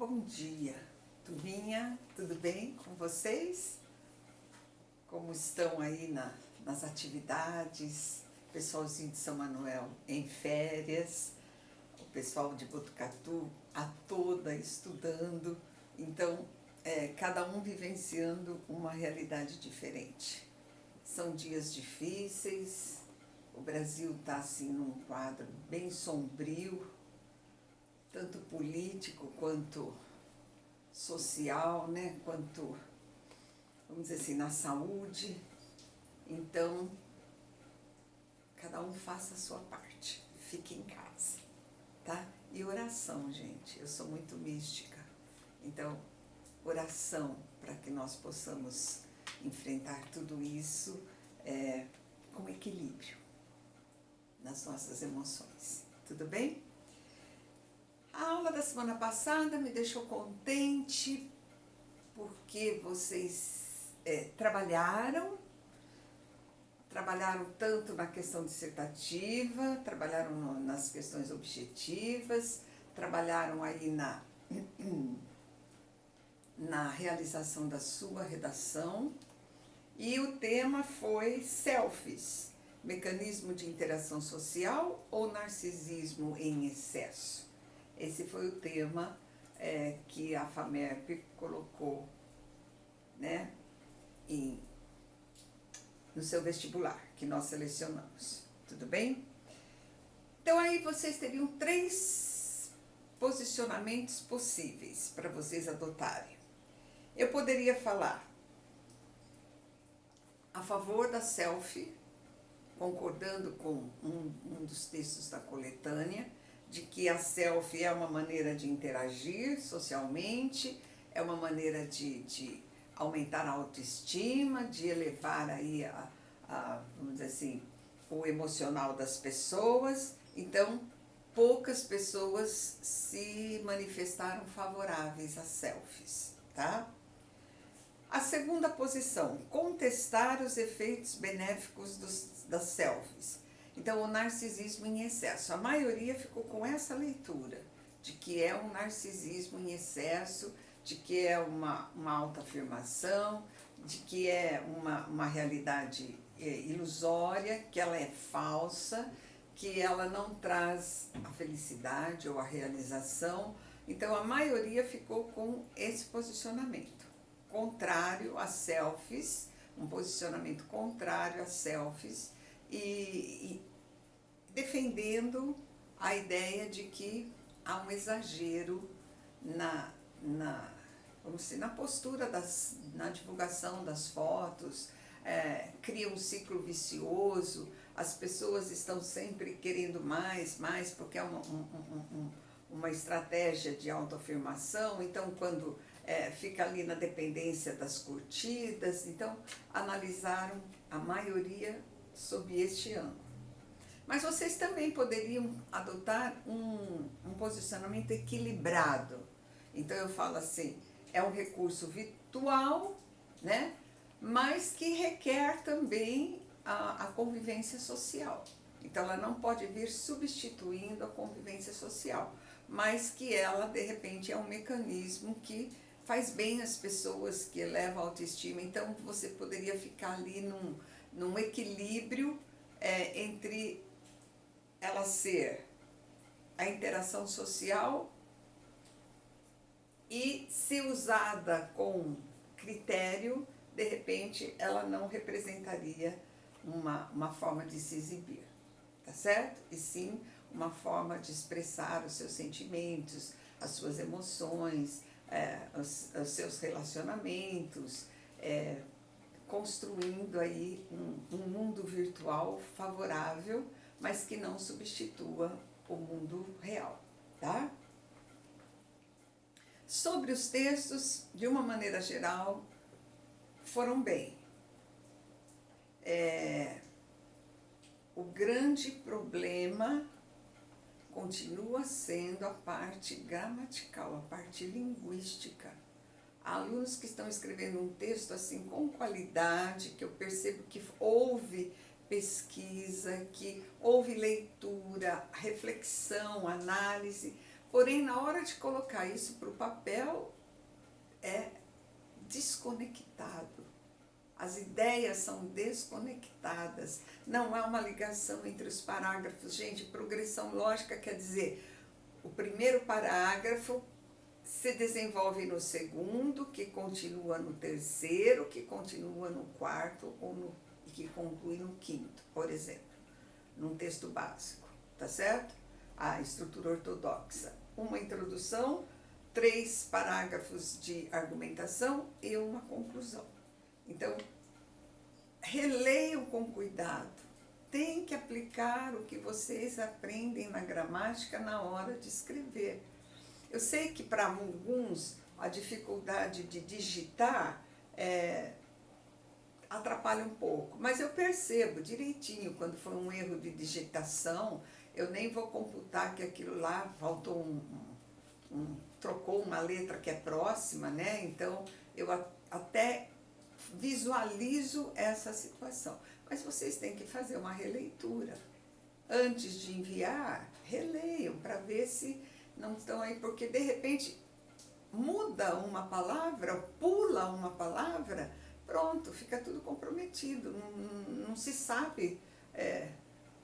Bom dia, turminha, tudo bem com vocês? Como estão aí nas atividades? O pessoalzinho de São Manuel em férias, o pessoal de Botucatu a toda estudando, então cada um vivenciando uma realidade diferente. São dias difíceis, o Brasil está assim num quadro bem sombrio, tanto político quanto social, né? Quanto, vamos dizer assim, na saúde. Então, cada um faça a sua parte, fique em casa, tá? E oração, gente, eu sou muito mística, então, oração para que nós possamos enfrentar tudo isso com equilíbrio nas nossas emoções, tudo bem? A aula da semana passada me deixou contente porque vocês trabalharam tanto na questão dissertativa, trabalharam nas questões objetivas, trabalharam aí na realização da sua redação, e o tema foi selfies, mecanismo de interação social ou narcisismo em excesso. Esse foi o tema que a FAMERP colocou, né, no seu vestibular, que nós selecionamos. Tudo bem? Então aí vocês teriam 3 posicionamentos possíveis para vocês adotarem. Eu poderia falar a favor da selfie, concordando com um dos textos da coletânea, de que a selfie é uma maneira de interagir socialmente, é uma maneira de aumentar a autoestima, de elevar aí vamos dizer assim, o emocional das pessoas. Então, poucas pessoas se manifestaram favoráveis às selfies, tá? A segunda posição, contestar os efeitos benéficos das selfies. Então, o narcisismo em excesso. A maioria ficou com essa leitura, de que é um narcisismo em excesso, de que é uma autoafirmação, de que é uma realidade ilusória, que ela é falsa, que ela não traz a felicidade ou a realização. Então, a maioria ficou com esse posicionamento, contrário às selfies, um posicionamento contrário às selfies, e defendendo a ideia de que há um exagero vamos dizer, na postura, na divulgação das fotos, cria um ciclo vicioso, as pessoas estão sempre querendo mais, porque é uma estratégia de autoafirmação. Então, quando fica ali na dependência das curtidas, então analisaram a maioria sob este ângulo. Mas vocês também poderiam adotar um posicionamento equilibrado. Então eu falo assim, é um recurso virtual, né? Mas que requer também a convivência social. Então ela não pode vir substituindo a convivência social, mas que ela, de repente, é um mecanismo que faz bem às pessoas, que eleva a autoestima. Então você poderia ficar ali num equilíbrio entre ela ser a interação social e, se usada com critério, de repente ela não representaria uma forma de se exibir, tá certo? E sim uma forma de expressar os seus sentimentos, as suas emoções, os seus relacionamentos, construindo aí um mundo virtual favorável, mas que não substitua o mundo real, tá? Sobre os textos, de uma maneira geral, foram bem. O grande problema continua sendo a parte gramatical, a parte linguística. Há alunos que estão escrevendo um texto assim com qualidade, que eu percebo que houve pesquisa, que houve leitura, reflexão, análise, Porém, na hora de colocar isso para o papel, é desconectado. As ideias são desconectadas. Não há uma ligação entre os parágrafos. Gente, progressão lógica quer dizer, o primeiro parágrafo se desenvolve no segundo, que continua no terceiro, que continua no quarto e que conclui no quinto, por exemplo, num texto básico, tá certo? A estrutura ortodoxa. Uma introdução, 3 parágrafos de argumentação e uma conclusão. Então, releiam com cuidado. Tem que aplicar o que vocês aprendem na gramática na hora de escrever. Eu sei que para alguns a dificuldade de digitar atrapalha um pouco, mas eu percebo direitinho quando foi um erro de digitação. Eu nem vou computar que aquilo lá faltou trocou uma letra que é próxima, né? Então eu até visualizo essa situação. Mas vocês têm que fazer uma releitura. Antes de enviar, releiam para ver se não estão aí, porque de repente muda uma palavra, pula uma palavra, pronto, fica tudo comprometido, não se sabe.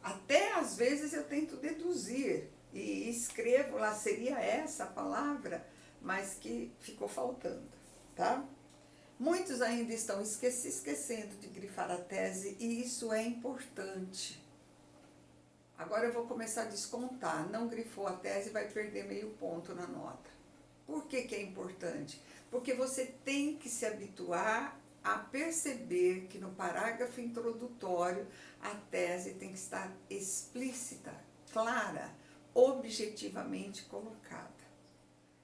Até às vezes eu tento deduzir e escrevo lá, seria essa a palavra, mas que ficou faltando, tá? Muitos ainda estão se esquecendo de grifar a tese e isso é importante. Agora eu vou começar a descontar. Não grifou a tese, vai perder meio ponto na nota. Por que que é importante? Porque você tem que se habituar a perceber que no parágrafo introdutório a tese tem que estar explícita, clara, objetivamente colocada.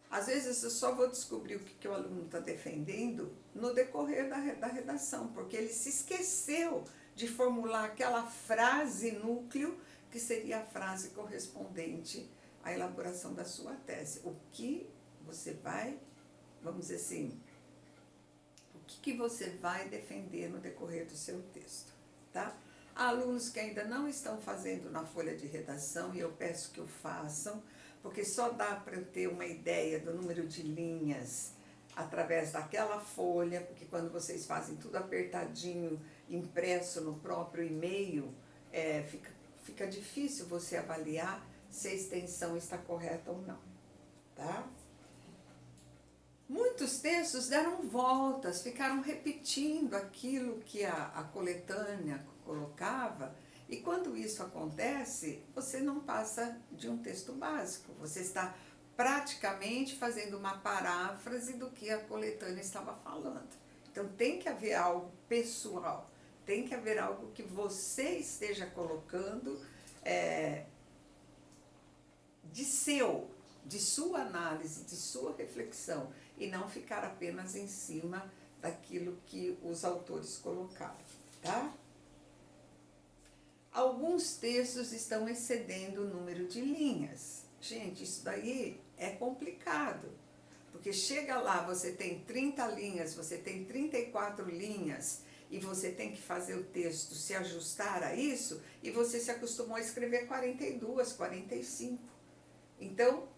Às vezes eu só vou descobrir o que o aluno está defendendo no decorrer da redação, porque ele se esqueceu de formular aquela frase núcleo que seria a frase correspondente à elaboração da sua tese. O que você vai, vamos dizer assim, o que você vai defender no decorrer do seu texto, tá? Há alunos que ainda não estão fazendo na folha de redação e eu peço que o façam, porque só dá para eu ter uma ideia do número de linhas através daquela folha, porque quando vocês fazem tudo apertadinho, impresso no próprio e-mail, fica difícil você avaliar se a extensão está correta ou não, tá? Muitos textos deram voltas, ficaram repetindo aquilo que a coletânea colocava, e quando isso acontece, você não passa de um texto básico, você está praticamente fazendo uma paráfrase do que a coletânea estava falando. Então tem que haver algo pessoal, tem que haver algo que você esteja colocando de sua análise, de sua reflexão, e não ficar apenas em cima daquilo que os autores colocaram, tá? Alguns textos estão excedendo o número de linhas. Gente, isso daí é complicado, porque chega lá, você tem 30 linhas, você tem 34 linhas, e você tem que fazer o texto se ajustar a isso, e você se acostumou a escrever 42, 45. Então,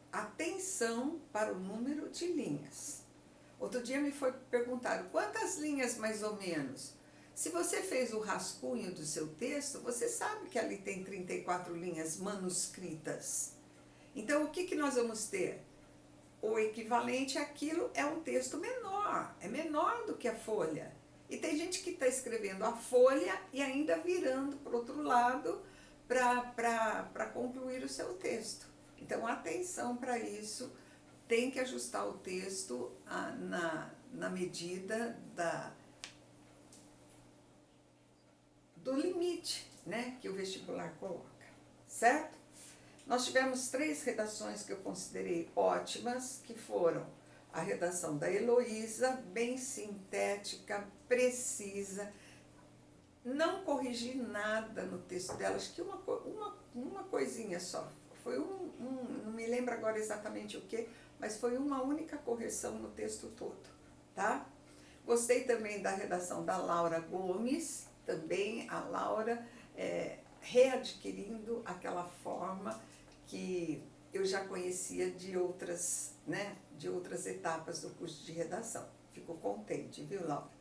atenção para o número de linhas. Outro dia me foi perguntado, quantas linhas mais ou menos? Se você fez o rascunho do seu texto, você sabe que ali tem 34 linhas manuscritas. Então, o que nós vamos ter? O equivalente àquilo é um texto menor, é menor do que a folha. E tem gente que está escrevendo a folha e ainda virando para o outro lado para concluir o seu texto. Então, atenção para isso, tem que ajustar o texto na medida do limite, né, que o vestibular coloca, certo? Nós tivemos 3 redações que eu considerei ótimas, que foram a redação da Heloísa, bem sintética, precisa, não corrigi nada no texto dela, acho que uma coisinha só, foi não me lembro agora exatamente o que, mas foi uma única correção no texto todo, tá? Gostei também da redação da Laura Gomes, também a Laura readquirindo aquela forma que eu já conhecia de outras, né, de outras etapas do curso de redação. Fico contente, viu, Laura?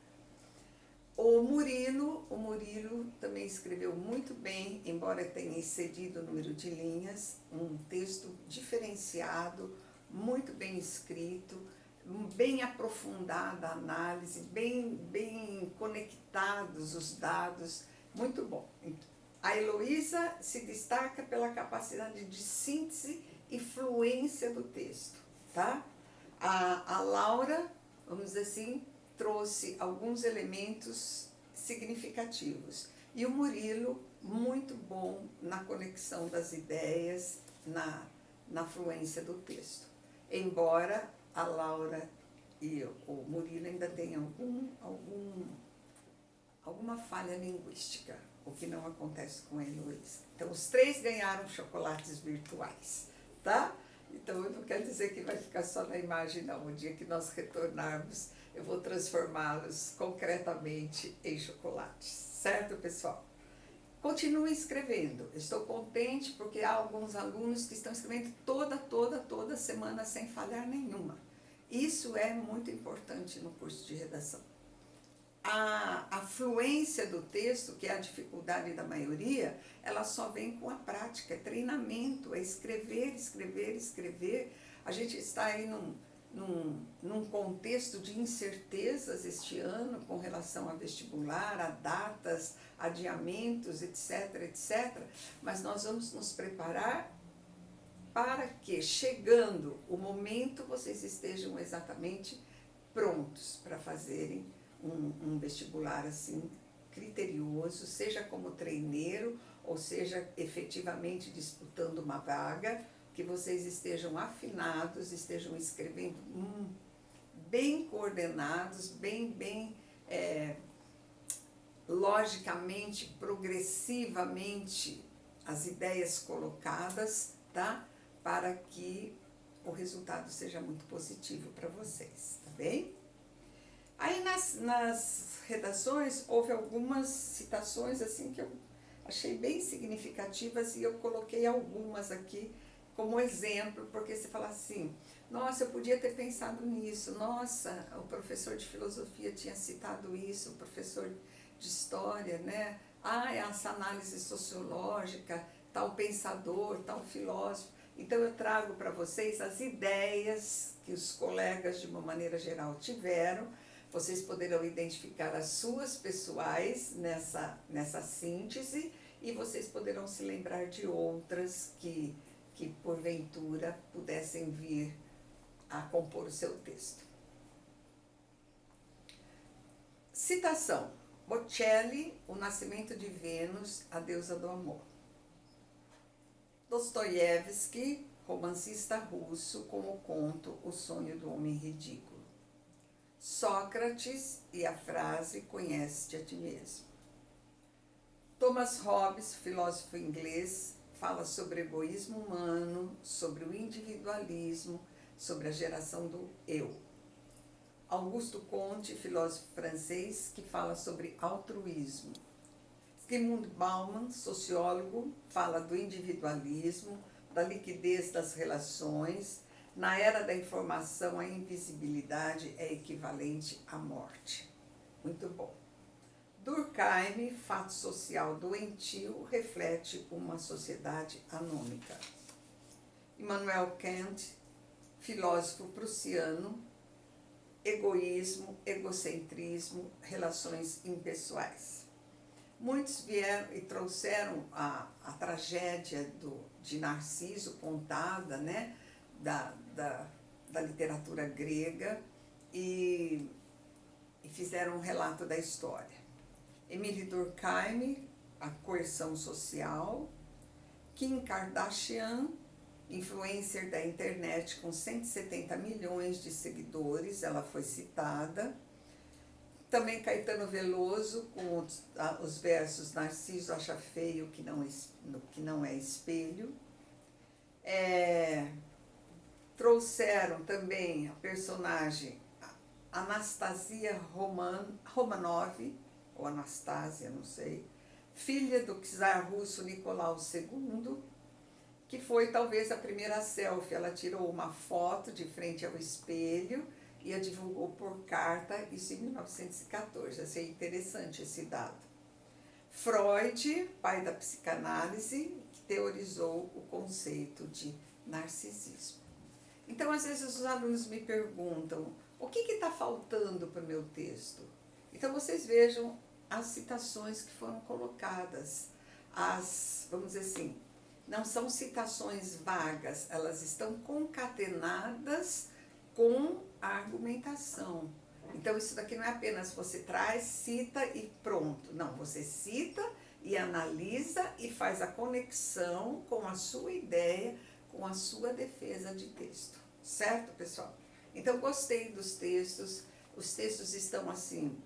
O Murilo também escreveu muito bem, embora tenha excedido o número de linhas, um texto diferenciado, muito bem escrito, bem aprofundada a análise, bem conectados os dados, muito bom. A Heloísa se destaca pela capacidade de síntese e fluência do texto, tá? A Laura, vamos dizer assim, trouxe alguns elementos significativos. E o Murilo, muito bom na conexão das ideias, na fluência do texto. Embora a Laura e o Murilo ainda tenham alguma falha linguística, o que não acontece com a Heloísa. Então, os três ganharam chocolates virtuais, tá? Então, eu não quero dizer que vai ficar só na imagem, não. O dia que nós retornarmos, eu vou transformá-los concretamente em chocolates. Certo, pessoal? Continue escrevendo. Estou contente porque há alguns alunos que estão escrevendo toda semana sem falhar nenhuma. Isso é muito importante no curso de redação. A fluência do texto, que é a dificuldade da maioria, ela só vem com a prática, é treinamento, é escrever. A gente está aí num contexto de incertezas este ano com relação a vestibular, a datas, adiamentos, etc. Mas nós vamos nos preparar para que, chegando o momento, vocês estejam exatamente prontos para fazerem um vestibular assim criterioso, seja como treineiro ou seja efetivamente disputando uma vaga, que vocês estejam afinados, estejam escrevendo bem coordenados, bem logicamente, progressivamente as ideias colocadas, tá? Para que o resultado seja muito positivo para vocês, tá bem? Aí nas redações houve algumas citações assim que eu achei bem significativas e eu coloquei algumas aqui como exemplo, porque você fala assim, nossa, eu podia ter pensado nisso, nossa, o professor de filosofia tinha citado isso, o professor de história, né? Ah, essa análise sociológica, tal pensador, tal filósofo. Então eu trago para vocês as ideias que os colegas de uma maneira geral tiveram. Vocês poderão identificar as suas pessoais nessa síntese e vocês poderão se lembrar de outras que porventura pudessem vir a compor o seu texto. Citação: Bocelli, O Nascimento de Vênus, a Deusa do Amor. Dostoiévski, romancista russo, com o conto O Sonho do Homem Ridículo. Sócrates e a frase Conhece-te a ti mesmo. Thomas Hobbes, filósofo inglês, fala sobre egoísmo humano, sobre o individualismo, sobre a geração do eu. Augusto Comte, filósofo francês, que fala sobre altruísmo. Zygmunt Bauman, sociólogo, fala do individualismo, da liquidez das relações. Na era da informação, a invisibilidade é equivalente à morte. Muito bom. Durkheim, fato social doentio, reflete uma sociedade anômica. Immanuel Kant, filósofo prussiano, egoísmo, egocentrismo, relações impessoais. Muitos vieram e trouxeram a tragédia de Narciso contada, né, da literatura grega e fizeram um relato da história. Emile Durkheim, A Coerção Social. Kim Kardashian, influencer da internet com 170 milhões de seguidores, ela foi citada. Também Caetano Veloso, com os versos Narciso acha feio que não é espelho. Trouxeram também a personagem Anastasia Romanov, ou Anastasia, não sei, filha do czar russo Nicolau II, que foi talvez a primeira selfie. Ela tirou uma foto de frente ao espelho e a divulgou por carta, isso em 1914. Achei interessante esse dado. Freud, pai da psicanálise, que teorizou o conceito de narcisismo. Então, às vezes os alunos me perguntam, o que está faltando para o meu texto? Então, vocês vejam as citações que foram colocadas, vamos dizer assim, não são citações vagas, elas estão concatenadas com a argumentação. Então, isso daqui não é apenas você traz, cita e pronto. Não, você cita e analisa e faz a conexão com a sua ideia, com a sua defesa de texto. Certo, pessoal? Então, gostei dos textos. Os textos estão, assim,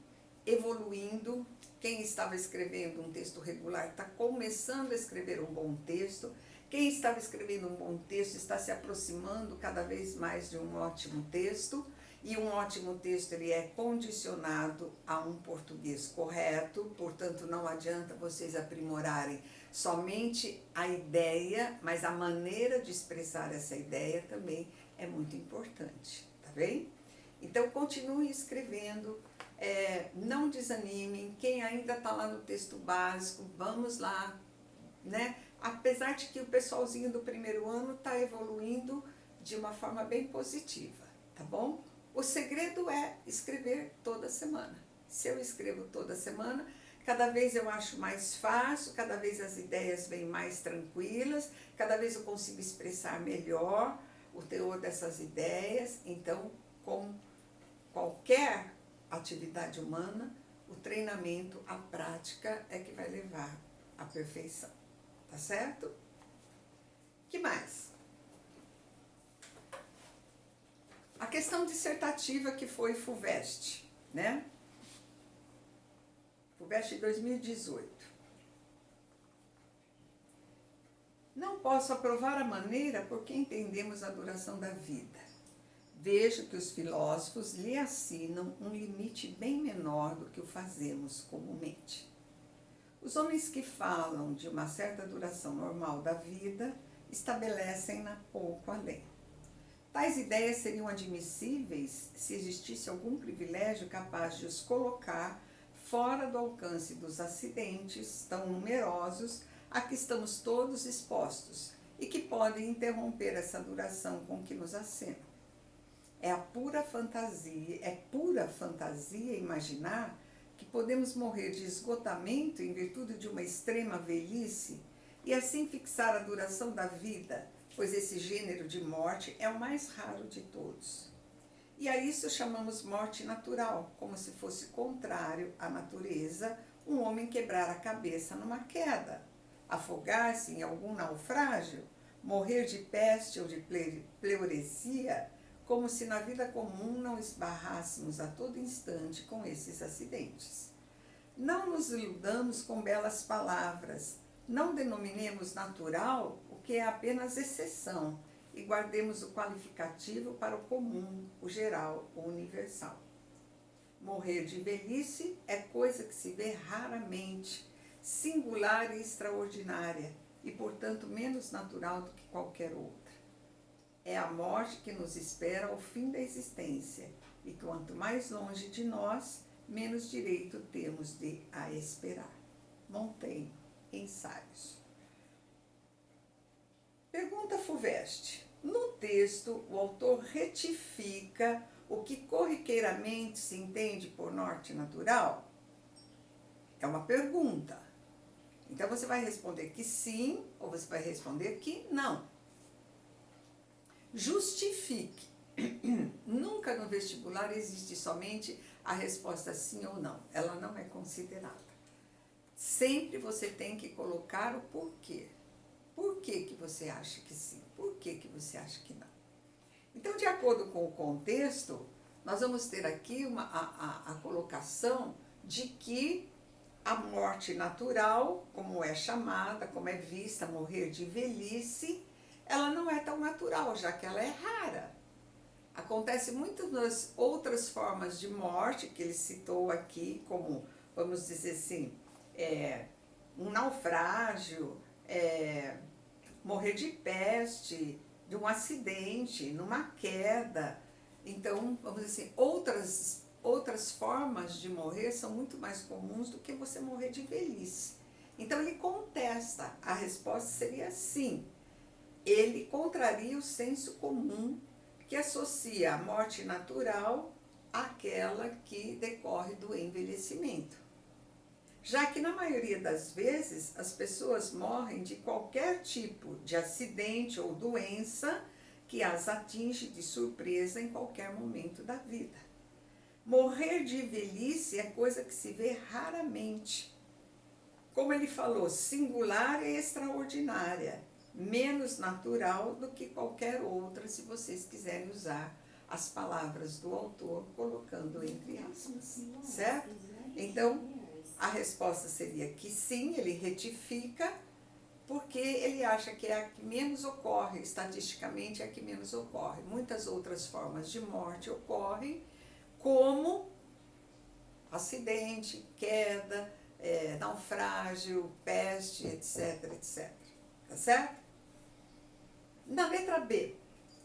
evoluindo. Quem estava escrevendo um texto regular está começando a escrever um bom texto. Quem estava escrevendo um bom texto está se aproximando cada vez mais de um ótimo texto. E um ótimo texto, ele é condicionado a um português correto, portanto não adianta vocês aprimorarem somente a ideia, mas a maneira de expressar essa ideia também é muito importante, tá bem? Então continue escrevendo, não desanimem, quem ainda está lá no texto básico, vamos lá, né? Apesar de que o pessoalzinho do primeiro ano está evoluindo de uma forma bem positiva, tá bom? O segredo é escrever toda semana. Se eu escrevo toda semana, cada vez eu acho mais fácil, cada vez as ideias vêm mais tranquilas, cada vez eu consigo expressar melhor o teor dessas ideias. Então, como qualquer atividade humana, o treinamento, a prática é que vai levar à perfeição. Tá certo? Que mais? A questão dissertativa que foi FUVEST, né? FUVEST 2018. Não posso aprovar a maneira por que entendemos a duração da vida. Vejo que os filósofos lhe assinam um limite bem menor do que o fazemos comumente. Os homens que falam de uma certa duração normal da vida estabelecem-na pouco além. Tais ideias seriam admissíveis se existisse algum privilégio capaz de os colocar fora do alcance dos acidentes tão numerosos a que estamos todos expostos e que podem interromper essa duração com que nos acenam. É pura fantasia imaginar que podemos morrer de esgotamento em virtude de uma extrema velhice e assim fixar a duração da vida, pois esse gênero de morte é o mais raro de todos. E a isso chamamos morte natural, como se fosse contrário à natureza um homem quebrar a cabeça numa queda, afogar-se em algum naufrágio, morrer de peste ou de pleuresia, como se na vida comum não esbarrássemos a todo instante com esses acidentes. Não nos iludamos com belas palavras, não denominemos natural o que é apenas exceção e guardemos o qualificativo para o comum, o geral, o universal. Morrer de velhice é coisa que se vê raramente, singular e extraordinária e, portanto, menos natural do que qualquer outra. É a morte que nos espera ao fim da existência e quanto mais longe de nós, menos direito temos de a esperar. Montaigne, Ensaios. Pergunta FUVEST. No texto, o autor retifica o que corriqueiramente se entende por norte natural? É uma pergunta. Então, você vai responder que sim ou você vai responder que não. Justifique. Nunca no vestibular existe somente a resposta sim ou não. Ela não é considerada. Sempre você tem que colocar o porquê. Por que você acha que sim? Por que você acha que não? Então, de acordo com o contexto, nós vamos ter aqui a colocação de que a morte natural, como é chamada, como é vista, morrer de velhice, ela não é tão natural, já que ela é rara. Acontece muitas outras formas de morte que ele citou aqui, como, vamos dizer assim, um naufrágio, morrer de peste, de um acidente, numa queda. Então, vamos dizer assim, outras formas de morrer são muito mais comuns do que você morrer de velhice. Então ele contesta, a resposta seria sim. Ele contraria o senso comum que associa a morte natural àquela que decorre do envelhecimento. Já que na maioria das vezes as pessoas morrem de qualquer tipo de acidente ou doença que as atinge de surpresa em qualquer momento da vida. Morrer de velhice é coisa que se vê raramente. Como ele falou, singular e extraordinária, menos natural do que qualquer outra, se vocês quiserem usar as palavras do autor colocando entre aspas, certo? Então, a resposta seria que sim, ele retifica, porque ele acha que é a que menos ocorre, estatisticamente é a que menos ocorre. Muitas outras formas de morte ocorrem, como acidente, queda, naufrágio, peste, etc, etc. Tá certo? Na letra B,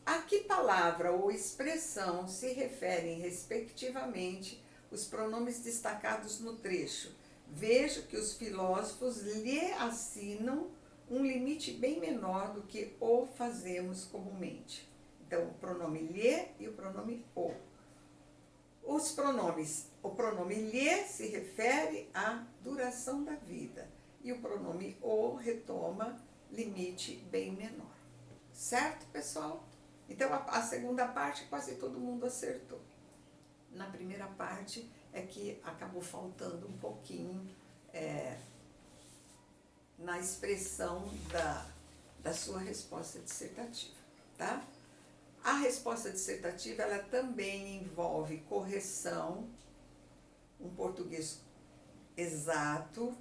a que palavra ou expressão se referem, respectivamente, os pronomes destacados no trecho? Vejo que os filósofos lhe assinam um limite bem menor do que o fazemos comumente. Então, o pronome lhe e o pronome o. Os pronomes, o pronome lhe se refere à duração da vida e o pronome o retoma limite bem menor. Certo, pessoal? Então, a segunda parte quase todo mundo acertou. Na primeira parte é que acabou faltando um pouquinho na expressão da sua resposta dissertativa, tá? A resposta dissertativa, ela também envolve correção, um português exato,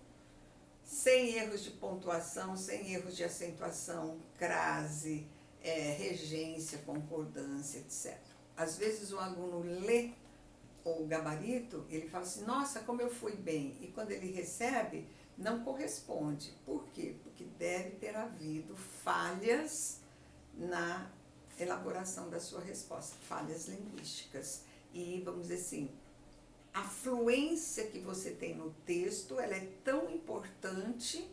sem erros de pontuação, sem erros de acentuação, crase, regência, concordância, etc. Às vezes o aluno lê o gabarito, ele fala assim, nossa, como eu fui bem, e quando ele recebe, não corresponde. Por quê? Porque deve ter havido falhas na elaboração da sua resposta, falhas linguísticas. E, vamos dizer assim, a fluência que você tem no texto, ela é tão importante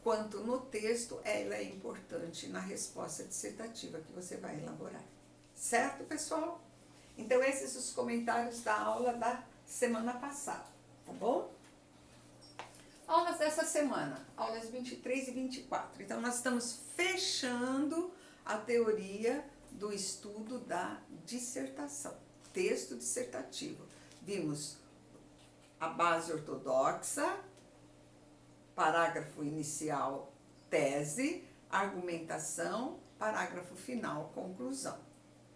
quanto no texto, ela é importante na resposta dissertativa que você vai elaborar. Certo, pessoal? Então, esses são os comentários da aula da semana passada, tá bom? Aulas dessa semana, aulas 23 e 24. Então, nós estamos fechando a teoria do estudo da dissertação, texto dissertativo. Vimos a base ortodoxa, parágrafo inicial, tese, argumentação, parágrafo final, conclusão.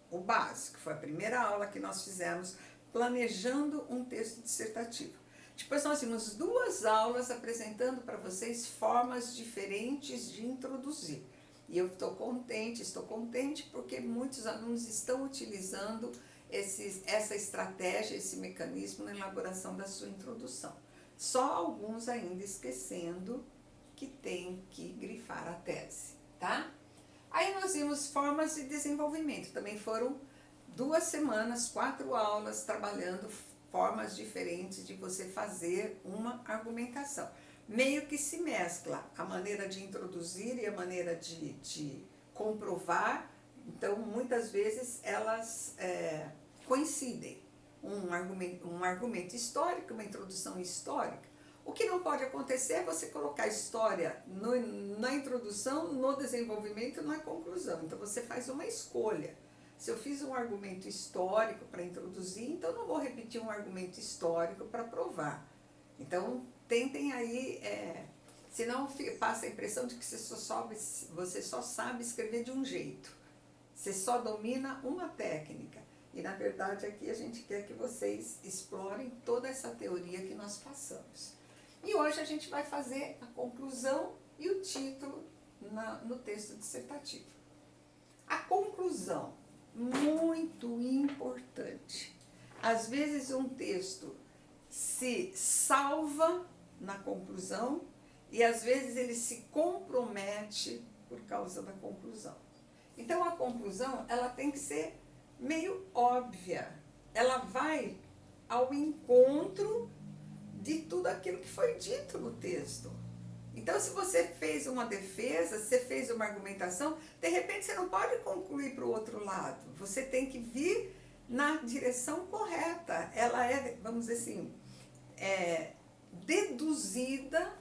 O básico, foi a primeira aula que nós fizemos planejando um texto dissertativo. Depois nós vimos 2 aulas apresentando para vocês formas diferentes de introduzir. E eu estou contente porque muitos alunos estão utilizando essa estratégia, esse mecanismo na elaboração da sua introdução. Só alguns ainda esquecendo que tem que grifar a tese, tá? Aí nós vimos formas de desenvolvimento. Também foram 2 semanas, 4 aulas trabalhando formas diferentes de você fazer uma argumentação. Meio que se mescla a maneira de introduzir e a maneira de comprovar. Então, muitas vezes elas coincidem. Um argumento histórico, uma introdução histórica. O que não pode acontecer é você colocar história na introdução, no desenvolvimento e na conclusão. Então, você faz uma escolha. Se eu fiz um argumento histórico para introduzir, então não vou repetir um argumento histórico para provar. Então, tentem aí, senão passa a impressão de que você só sabe escrever de um jeito. Você só domina uma técnica. E, na verdade, aqui a gente quer que vocês explorem toda essa teoria que nós passamos. E hoje a gente vai fazer a conclusão e o título no texto dissertativo. A conclusão, muito importante. Às vezes um texto se salva na conclusão e às vezes ele se compromete por causa da conclusão. Então a conclusão, ela tem que ser meio óbvia. Ela vai ao encontro de tudo aquilo que foi dito no texto. Então, se você fez uma defesa, se você fez uma argumentação, de repente você não pode concluir para o outro lado. Você tem que vir na direção correta. Ela é, vamos dizer assim, deduzida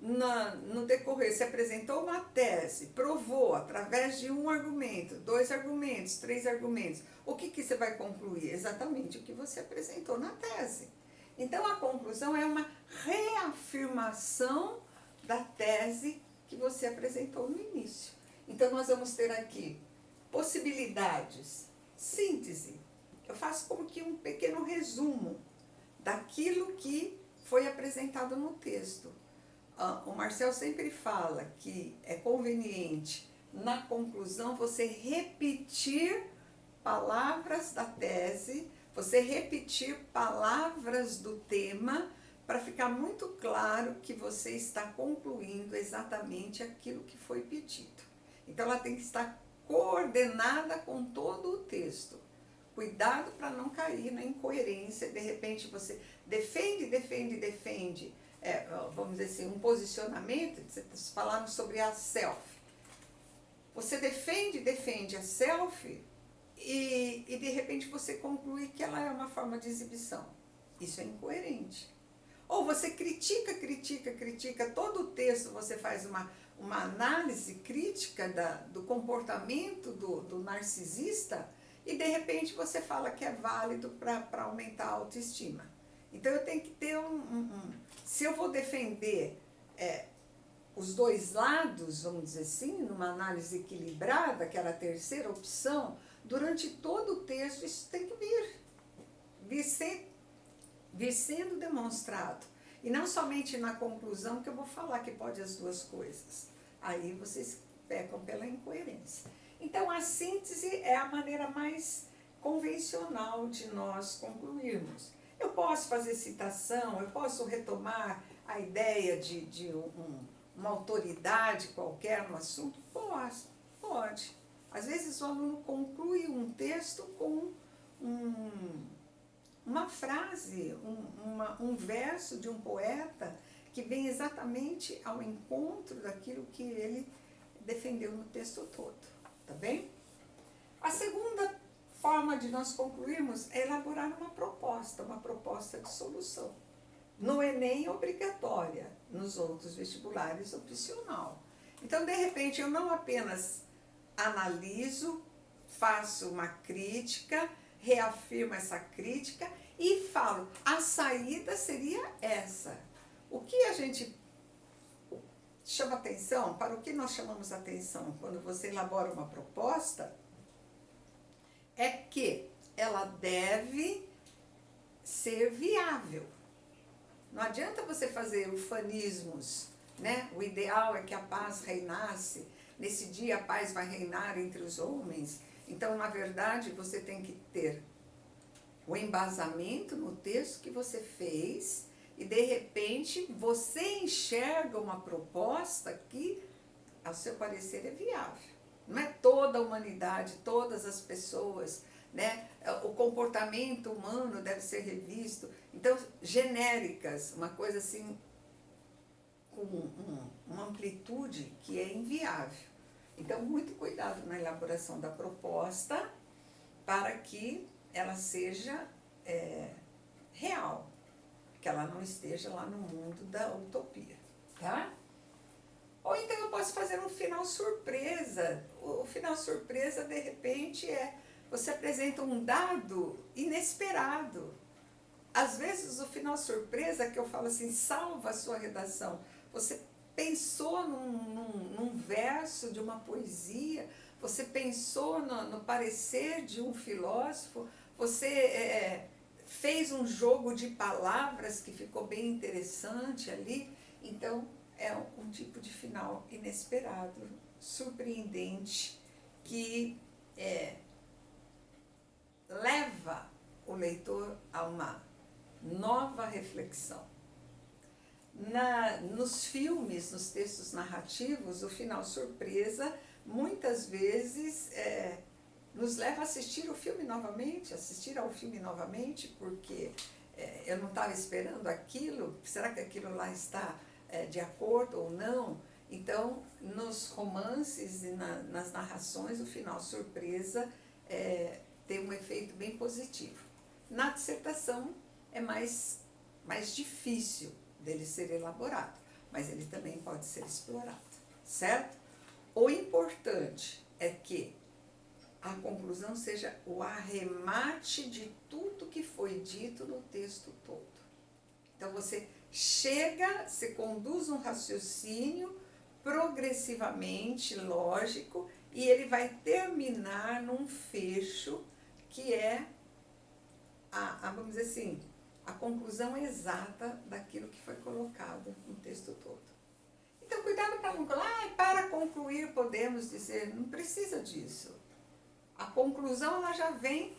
no decorrer. Você apresentou uma tese, provou através de um argumento, 2 argumentos, 3 argumentos. O que você vai concluir? Exatamente o que você apresentou na tese. Então, a conclusão é uma reafirmação da tese que você apresentou no início. Então, nós vamos ter aqui possibilidades, síntese. Eu faço como que um pequeno resumo daquilo que foi apresentado no texto. O Marcel sempre fala que é conveniente, na conclusão, você repetir palavras da tese, você repetir palavras do tema, para ficar muito claro que você está concluindo exatamente aquilo que foi pedido. Então, ela tem que estar coordenada com todo o texto. Cuidado para não cair na incoerência. De repente, você defende, vamos dizer assim, um posicionamento. Vocês falaram sobre a self. Você defende a self e de repente você conclui que ela é uma forma de exibição. Isso é incoerente. Ou você critica, todo o texto você faz uma análise crítica do comportamento do narcisista e de repente você fala que é válido para aumentar a autoestima. Então eu tenho que ter se eu vou defender os dois lados, vamos dizer assim, numa análise equilibrada, que era a terceira opção, durante todo o texto isso tem que vir sendo demonstrado. E não somente na conclusão que eu vou falar que pode as duas coisas. Aí vocês pecam pela incoerência. Então a síntese é a maneira mais convencional de nós concluirmos. Eu posso fazer citação, eu posso retomar a ideia de uma autoridade qualquer no assunto? Pode. Às vezes o aluno conclui um texto com uma frase, um verso de um poeta que vem exatamente ao encontro daquilo que ele defendeu no texto todo, tá bem? A segunda forma de nós concluirmos é elaborar uma proposta de solução. No Enem, obrigatória, nos outros vestibulares, opcional. Então, de repente, eu não apenas analiso, faço uma crítica, reafirmo essa crítica e falo, a saída seria essa. O que a gente chama atenção, para o que nós chamamos atenção quando você elabora uma proposta, é que ela deve ser viável. Não adianta você fazer ufanismos, né? O ideal é que a paz reinasse, nesse dia a paz vai reinar entre os homens. Então, na verdade, você tem que ter o embasamento no texto que você fez e, de repente, você enxerga uma proposta que, ao seu parecer, é viável. Não é toda a humanidade, todas as pessoas, né? O comportamento humano deve ser revisto. Então, genéricas, uma coisa assim, com uma amplitude que é inviável. Então, muito cuidado na elaboração da proposta para que ela seja real, que ela não esteja lá no mundo da utopia, tá? Ou então eu posso fazer um final surpresa. O final surpresa, de repente, você apresenta um dado inesperado. Às vezes o final surpresa, que eu falo assim, salva a sua redação. Você pensou num verso de uma poesia, você pensou no parecer de um filósofo, você fez um jogo de palavras que ficou bem interessante ali. Então, é um tipo de final inesperado, surpreendente, que leva o leitor a uma nova reflexão. Nos filmes, nos textos narrativos, o final surpresa muitas vezes nos leva a assistir o filme novamente, assistir ao filme novamente, porque eu não estava esperando aquilo, será que aquilo lá está de acordo ou não? Então, nos romances e nas narrações, o final surpresa tem um efeito bem positivo. Na dissertação é mais difícil dele ser elaborado, mas ele também pode ser explorado, certo? O importante é que a conclusão seja o arremate de tudo que foi dito no texto todo. Então você conduz um raciocínio progressivamente lógico e ele vai terminar num fecho que é vamos dizer assim, a conclusão exata daquilo que foi colocado no texto todo. Então, cuidado para não falar, para concluir podemos dizer, não precisa disso. A conclusão ela já vem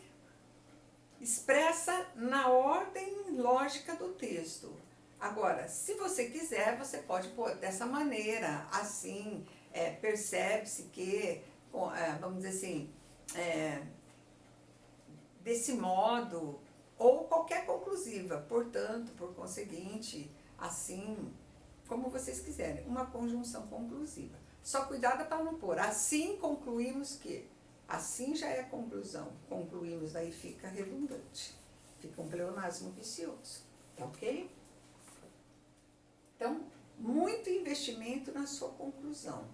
expressa na ordem lógica do texto. Agora, se você quiser, você pode pôr dessa maneira, assim, percebe-se que, vamos dizer assim, desse modo, ou qualquer conclusiva, portanto, por conseguinte, assim, como vocês quiserem, uma conjunção conclusiva. Só cuidado para não pôr, assim concluímos que, assim já é conclusão, concluímos, daí fica redundante, fica um pleonasmo vicioso, tá ok? Então, muito investimento na sua conclusão,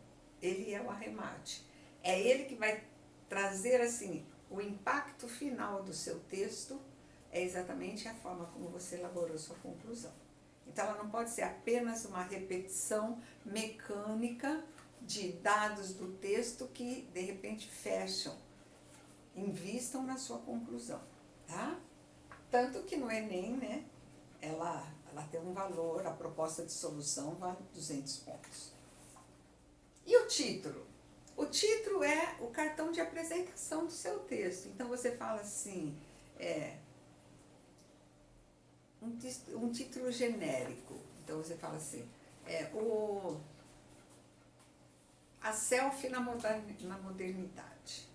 ele é o arremate, é ele que vai trazer, assim, o impacto final do seu texto, é exatamente a forma como você elaborou sua conclusão. Então, ela não pode ser apenas uma repetição mecânica de dados do texto que, de repente, fecham, invistam na sua conclusão, tá? Tanto que no Enem, né, ela tem um valor, a proposta de solução vale 200 pontos. E o título? O título é o cartão de apresentação do seu texto. Então, você fala assim, um título genérico. Então, você fala assim, a selfie na modernidade.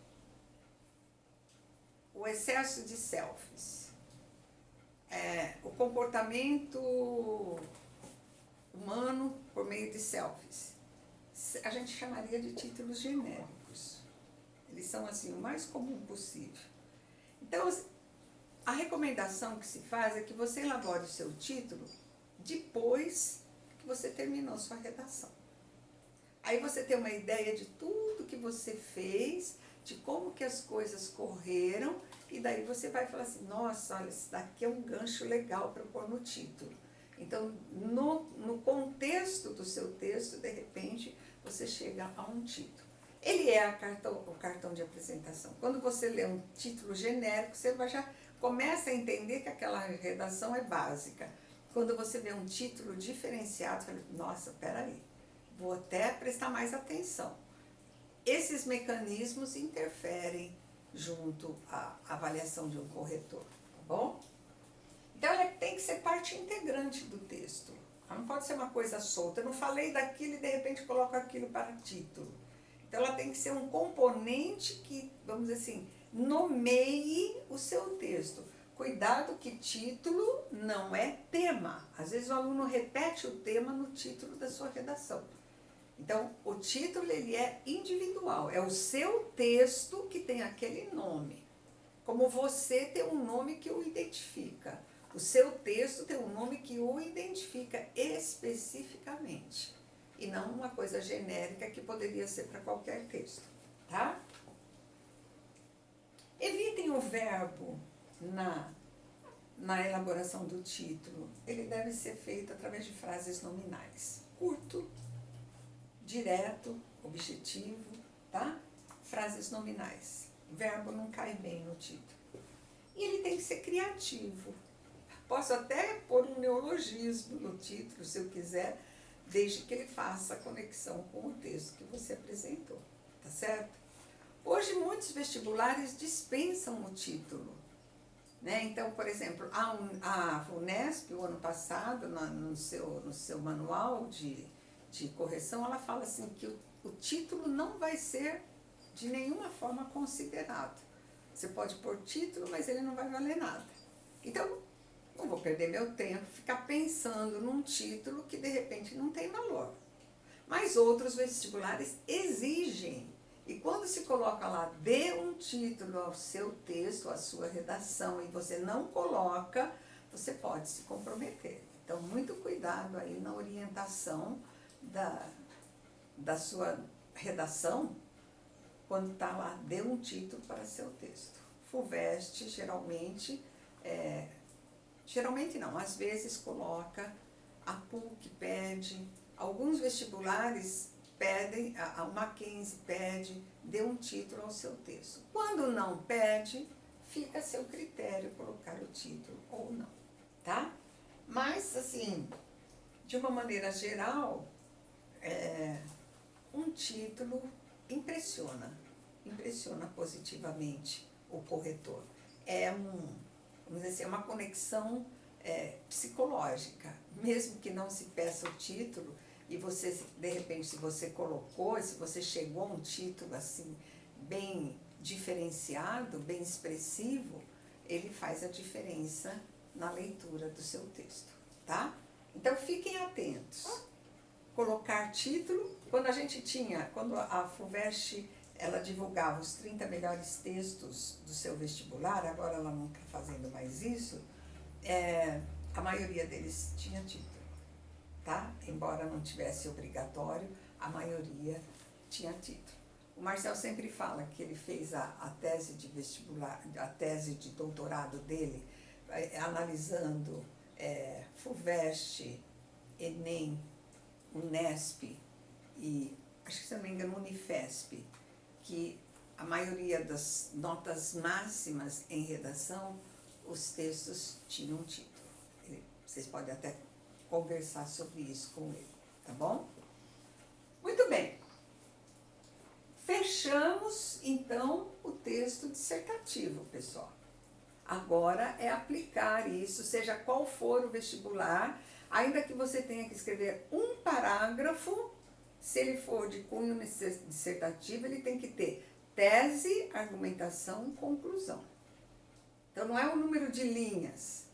O excesso de selfies. O comportamento humano por meio de selfies. A gente chamaria de títulos genéricos. Eles são, assim, o mais comum possível. Então, a recomendação que se faz é que você elabore o seu título depois que você terminou sua redação. Aí você tem uma ideia de tudo que você fez, de como que as coisas correram, e daí você vai falar assim, nossa, olha, isso daqui é um gancho legal para eu pôr no título. Então, no contexto do seu texto, de repente, você chega a um título. Ele é o cartão de apresentação. Quando você lê um título genérico, você já começa a entender que aquela redação é básica. Quando você vê um título diferenciado, você fala, nossa, peraí, vou até prestar mais atenção. Esses mecanismos interferem junto à avaliação de um corretor, tá bom? Então, ela tem que ser parte integrante do texto. Ela não pode ser uma coisa solta. Eu não falei daquilo e, de repente, coloco aquilo para título. Então, ela tem que ser um componente que, vamos dizer assim, nomeie o seu texto. Cuidado que título não é tema. Às vezes, o aluno repete o tema no título da sua redação. Então, o título ele é individual, é o seu texto que tem aquele nome. Como você tem um nome que o identifica, o seu texto tem um nome que o identifica especificamente. E não uma coisa genérica que poderia ser para qualquer texto, tá? Evitem o verbo na elaboração do título. Ele deve ser feito através de frases nominais. Curto, direto, objetivo, tá? Frases nominais. O verbo não cai bem no título. E ele tem que ser criativo. Posso até pôr um neologismo no título, se eu quiser, desde que ele faça a conexão com o texto que você apresentou, tá certo? Hoje, muitos vestibulares dispensam o título. né? Então, por exemplo, a Unesp, o ano passado, no seu manual de correção, ela fala assim que o título não vai ser de nenhuma forma considerado. Você pode pôr título, mas ele não vai valer nada. Então, não vou perder meu tempo ficar pensando num título que de repente não tem valor. Mas outros vestibulares exigem. E quando se coloca lá, dê um título ao seu texto, à sua redação, e você não coloca, você pode se comprometer. Então, muito cuidado aí na orientação da sua redação, quando está lá, dê um título para seu texto. FUVEST, geralmente não, às vezes coloca, a PUC pede, alguns vestibulares pedem, a Mackenzie pede, dê um título ao seu texto. Quando não pede, fica a seu critério colocar o título ou não, tá? Mas, assim, de uma maneira geral, um título impressiona positivamente o corretor. Vamos dizer assim, uma conexão psicológica, mesmo que não se peça o título, e você, de repente, se você colocou, se você chegou a um título assim, bem diferenciado, bem expressivo, ele faz a diferença na leitura do seu texto, tá? Então, fiquem atentos. Colocar título, quando a FUVEST, ela divulgava os 30 melhores textos do seu vestibular, agora ela não está fazendo mais isso, a maioria deles tinha título, tá? Embora não tivesse obrigatório, a maioria tinha título. O Marcel sempre fala que ele fez a tese de vestibular, a tese de doutorado dele, analisando FUVEST, Enem, Unesp e, acho que se não me engano, Unifesp, que a maioria das notas máximas em redação, os textos tinham título. Vocês podem até conversar sobre isso com ele, tá bom? Muito bem. Fechamos, então, o texto dissertativo, pessoal. Agora é aplicar isso, seja qual for o vestibular, ainda que você tenha que escrever um parágrafo, se ele for de cunho dissertativo, ele tem que ter tese, argumentação, conclusão. Então, não é o número de linhas.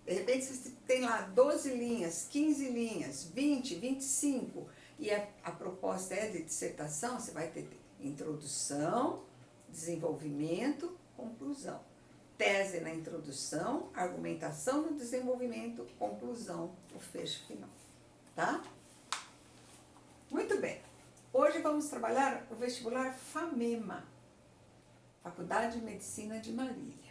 De repente, você tem lá 12 linhas, 15 linhas, 20, 25, e a proposta é de dissertação, você vai ter introdução, desenvolvimento, conclusão. Tese na introdução, argumentação no desenvolvimento, conclusão, o fecho final. Tá? Muito bem. Hoje vamos trabalhar o vestibular FAMEMA, Faculdade de Medicina de Marília.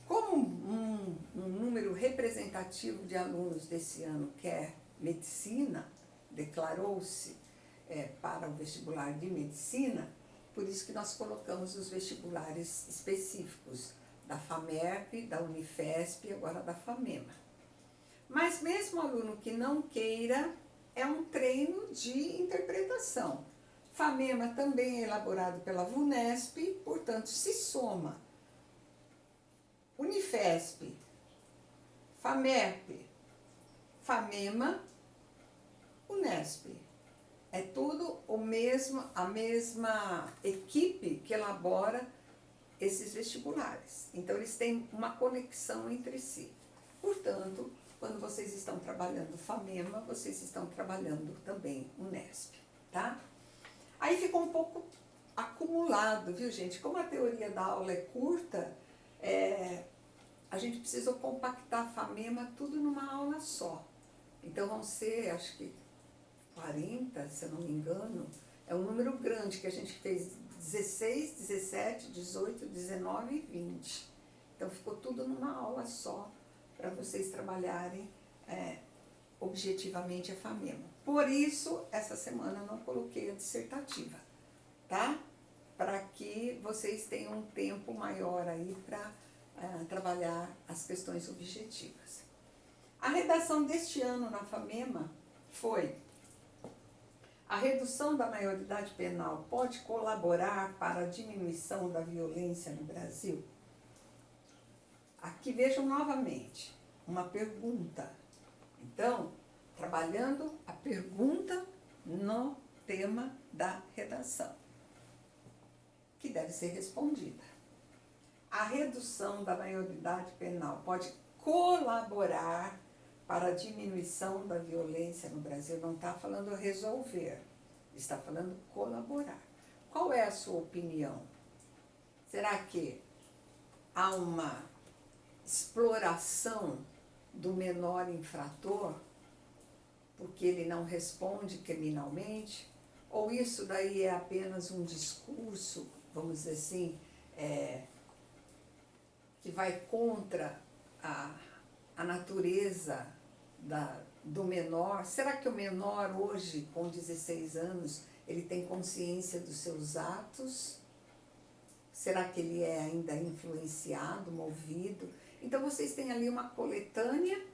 Como um número representativo de alunos desse ano quer medicina, declarou-se para o vestibular de medicina, por isso que nós colocamos os vestibulares específicos da FAMERP, da Unifesp e agora da FAMEMA. Mas mesmo aluno que não queira, é um treino de interpretação. FAMEMA também é elaborado pela VUNESP, portanto se soma Unifesp, FAMERP, FAMEMA, Unesp. É tudo a mesma equipe que elabora esses vestibulares. Então, eles têm uma conexão entre si. Portanto, quando vocês estão trabalhando FAMEMA, vocês estão trabalhando também Unesp, tá? Aí ficou um pouco acumulado, viu, gente? Como a teoria da aula é curta, a gente precisou compactar a FAMEMA tudo numa aula só. Então, vão ser, acho que 40, se eu não me engano, é um número grande que a gente fez 16, 17, 18, 19 e 20. Então ficou tudo numa aula só para vocês trabalharem objetivamente a FAMEMA. Por isso, essa semana eu não coloquei a dissertativa, tá? Para que vocês tenham um tempo maior aí para trabalhar as questões objetivas. A redação deste ano na FAMEMA foi: a redução da maioridade penal pode colaborar para a diminuição da violência no Brasil? Aqui vejam novamente uma pergunta. Então, trabalhando a pergunta no tema da redação, que deve ser respondida. A redução da maioridade penal pode colaborar para a diminuição da violência no Brasil? Não está falando resolver, está falando colaborar. Qual é a sua opinião? Será que há uma exploração do menor infrator porque ele não responde criminalmente? Ou isso daí é apenas um discurso, vamos dizer assim, que vai contra a natureza do menor? Será que o menor hoje, com 16 anos, ele tem consciência dos seus atos? Será que ele é ainda influenciado, movido? Então vocês têm ali uma coletânea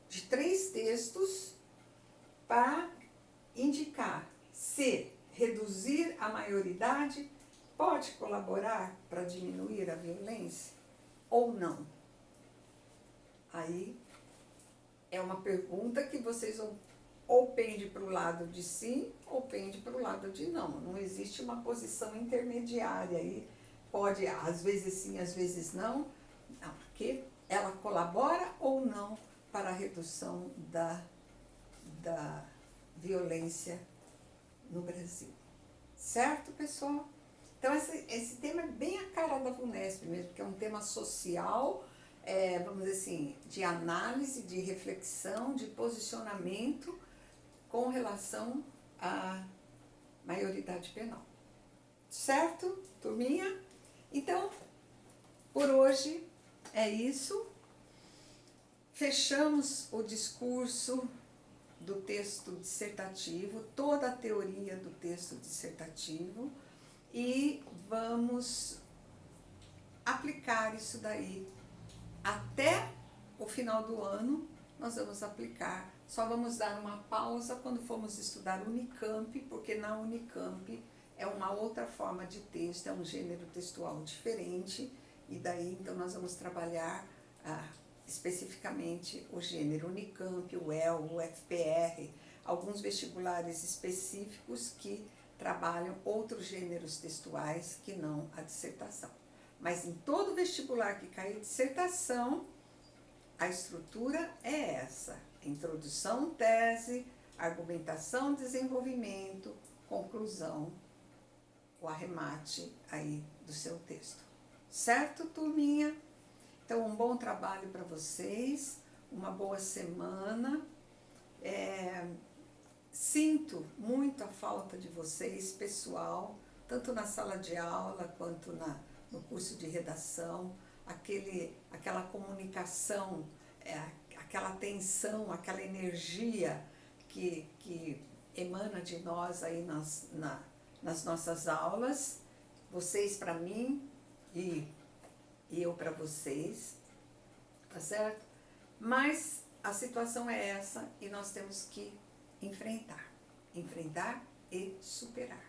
de 3 textos para indicar se reduzir a maioridade pode colaborar para diminuir a violência ou não. Aí é uma pergunta que vocês vão ou pende para o lado de sim ou pende para o lado de não. Não existe uma posição intermediária aí. Pode, às vezes sim, às vezes não. Não, porque ela colabora ou não para a redução da violência no Brasil. Certo, pessoal? Então, esse tema é bem a cara da VUNESP mesmo, porque é um tema social, vamos dizer assim, de análise, de reflexão, de posicionamento com relação à maioridade penal. Certo, turminha? Então, por hoje é isso. Fechamos o discurso do texto dissertativo, toda a teoria do texto dissertativo, e vamos aplicar isso daí. Até o final do ano nós vamos aplicar. Só vamos dar uma pausa quando formos estudar Unicamp, porque na Unicamp é uma outra forma de texto, é um gênero textual diferente, e daí então nós vamos trabalhar especificamente o gênero Unicamp, o UEL, o FPR, alguns vestibulares específicos que trabalham outros gêneros textuais que não a dissertação. Mas em todo vestibular que cair dissertação, a estrutura é essa: introdução, tese, argumentação, desenvolvimento, conclusão, o arremate aí do seu texto. Certo, turminha? Então, um bom trabalho para vocês, uma boa semana. Sinto muito a falta de vocês, pessoal, tanto na sala de aula quanto no curso de redação, aquela comunicação, aquela atenção, aquela energia que emana de nós aí nas nossas aulas, vocês para mim e eu para vocês, tá certo? Mas a situação é essa e nós temos que enfrentar e superar.